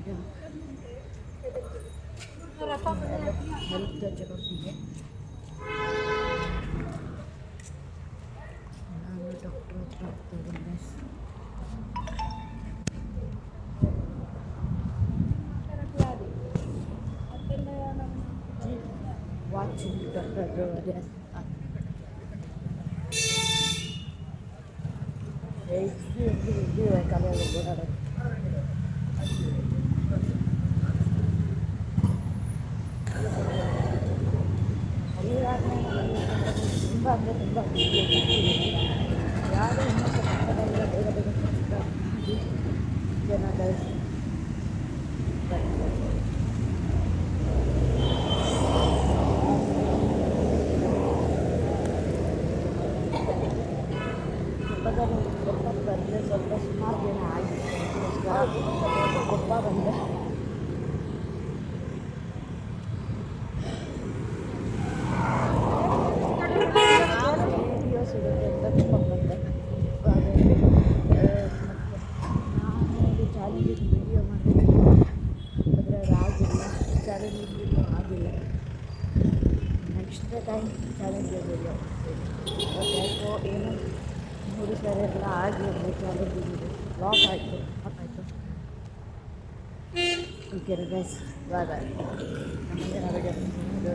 Health ಚೆಕಪ್ಪಿಗೆ ನಾನು doctor ಹತ್ರ ಹೋಗ್ತಾ ಇದ್ದೀನಿ. ವಾಚಿಂಗ್ ಡಾಕ್ಟರ್ ಕಲೆಯಲ್ಲಿ ಓಡಾಡೋದು. ತುಂಬ ಅಂದರೆ ತುಂಬ ಯಾರು ಇನ್ನೊಂದು ಪಕ್ಕದಲ್ಲ ಬೇಗ ಬೇಗ ಜನ ಕೊಪ್ಪ ಬಂದರೆ ಸ್ವಲ್ಪ ಸುಮಾರು ಜನ ಆಗಿದೆ. ಕೊಪ್ಪ ಬಂದರೆ ವಿಡಿಯೋ ಸಿಗುತ್ತೆ ಅಂತ ಕೊಪ್ಪ ಬಂದೆ. ನಾನು ಚಾಲೆಂಜಿಗೆ ವಿಡಿಯೋ ಮಾಡಿದ್ದೀನಿ, ಆದರೆ ಆಗಿಲ್ಲ. ಚಾಲೆಂಜಿಗೆ ವಿಡಿಯೋ ಆಗಿಲ್ಲ. ನೆಕ್ಸ್ಟ್ ಟೈಮ್ ಚಾಲೆಂಜ್ ವಿಡಿಯೋ ಯಾಕೋ ಏನು 3 ಸರಿ ಎಲ್ಲ ಆಗಿ ಚಾಲೆಂಜ್ ವಿಡಿಯೋ ಲಾಕ್ ಆಯಿತು. ಓಕೆ ಗೈಸ್, ಇವಾಗ ನಮಗೆ ವಿಡಿಯೋ